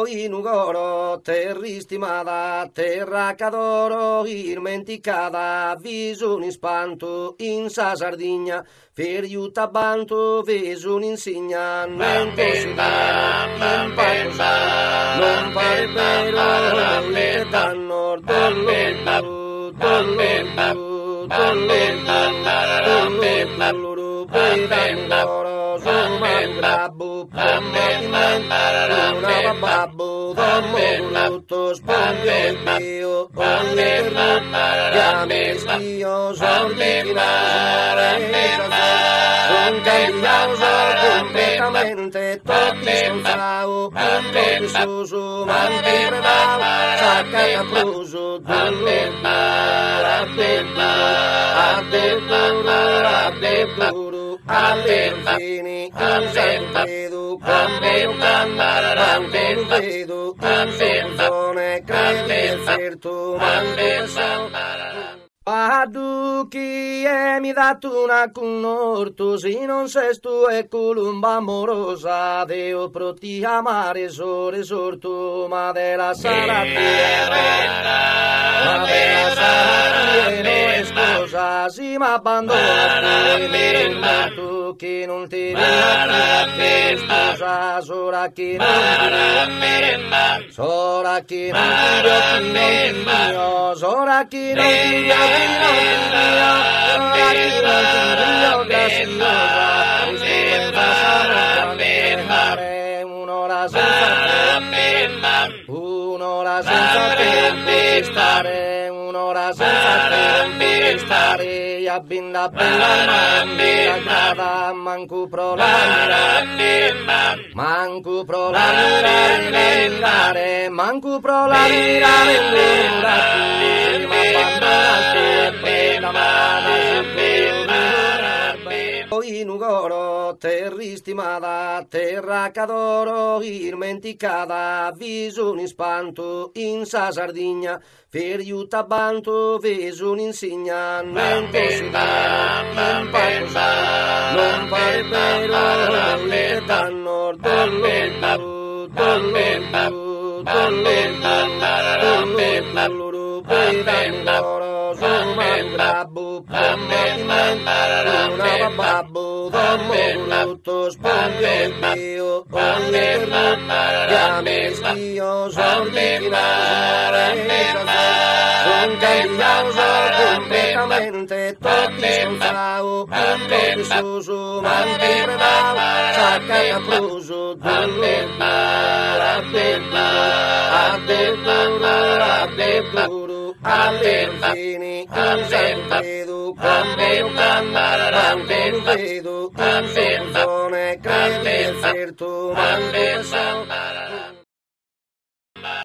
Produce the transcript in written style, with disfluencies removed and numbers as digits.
in ugoro, terristimada, terra cadoro, irmenticada, visun ispanto, in sa Sardigna, feriuta banto, visun insigna, nento sidena, in paiosa, non pare vero, le danno, Babbo, una babbo, tutto spazio, io completamente tutti scontrao, tutti su, mante predao, sacca capruso, all'infini, vedo, vedo, canzone, crede, certo, Paduchi e mi dato una connorto, se non sei tu e columba amorosa, Deo pro ti amare sore sorto, ma della sarattiera, ma della sarattiera è sposa, si m'abbandona tu che non ti viene sposa, sora che non ti sora che non ti sora che non ti un'ora senza tempestare, un'ora senza tempestare, abbinda bella grada, manco pro la manco pro la manco pro la in ugoro, terristimada, terra cadoro, irmenticada, visun ispanto, in sa Sardigna, feriuta banto, visun insigna, nento sidena, in paiosa, non pare vero, le danno, babbo, tutto spazio, io son cambiato completamente, tutti scontrao, tutti su, mante predao, sacca capruso, all'infini, vedo, vedo, canzone, crede, certo,